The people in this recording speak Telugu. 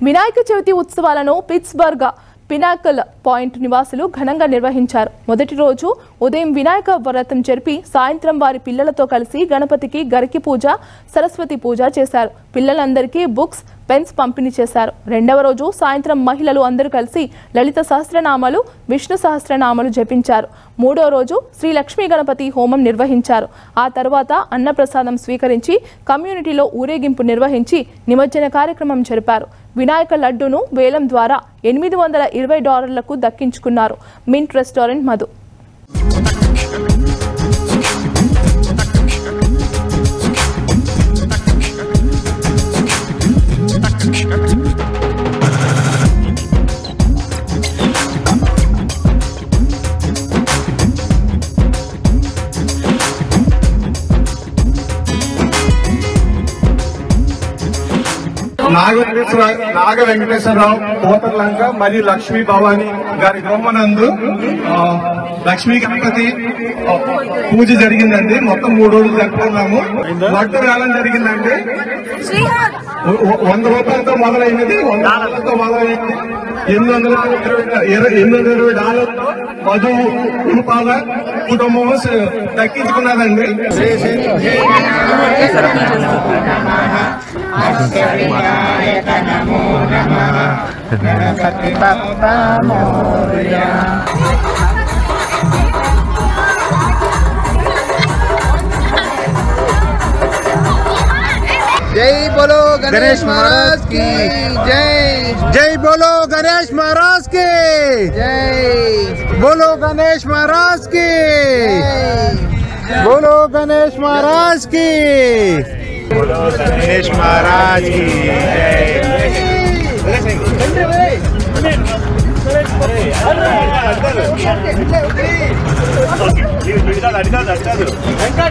వినాయక చవితి ఉత్సవాలను పిట్స్బర్గ్ పినాకల్ పాయింట్ నివాసులు ఘనంగా నిర్వహించారు. మొదటి రోజు ఉదయం వినాయక వ్రతం జరిపి సాయంత్రం వారి పిల్లలతో కలిసి గణపతికి గరికి పూజ, సరస్వతి పూజ చేశారు. పిల్లలందరికీ బుక్స్, పెన్స్ పంపిణీ చేశారు. రెండవ రోజు సాయంత్రం మహిళలు అందరూ కలిసి లలిత సహస్రనామాలు, విష్ణు సహస్రనామాలు జపించారు. మూడో రోజు శ్రీ లక్ష్మీ గణపతి హోమం నిర్వహించారు. ఆ తర్వాత అన్నప్రసాదం స్వీకరించి కమ్యూనిటీలో ఊరేగింపు నిర్వహించి నిమజ్జన కార్యక్రమం జరిపారు. వినాయక లడ్డును వేలం ద్వారా $820 దక్కించుకున్నారు. Mint restaurant Madhu. నాగ వెంకటేశ్వరరావు కోటర్లంక మరియు లక్ష్మీ భవాని గారి గృహనందు లక్ష్మీ గణపతి పూజ జరిగిందండి. మొత్తం 3 రోజులు జరుపుకున్నాము. లడ్డు వేలం జరిగిందండి. 100 రూపాయలతో మొదలైనది, 100 రూపాయలతో మొదలైనది. $820 మధు రూపాయల కుటుంబం దక్కించుకున్నదండి. जय बोलो गणेश महाराज की जय। जय बोलो गणेश महाराज की जय। बोलो गणेश महाराज की बोलो गणेश महाराज की बोलो गणेश महाराज की వెంకట్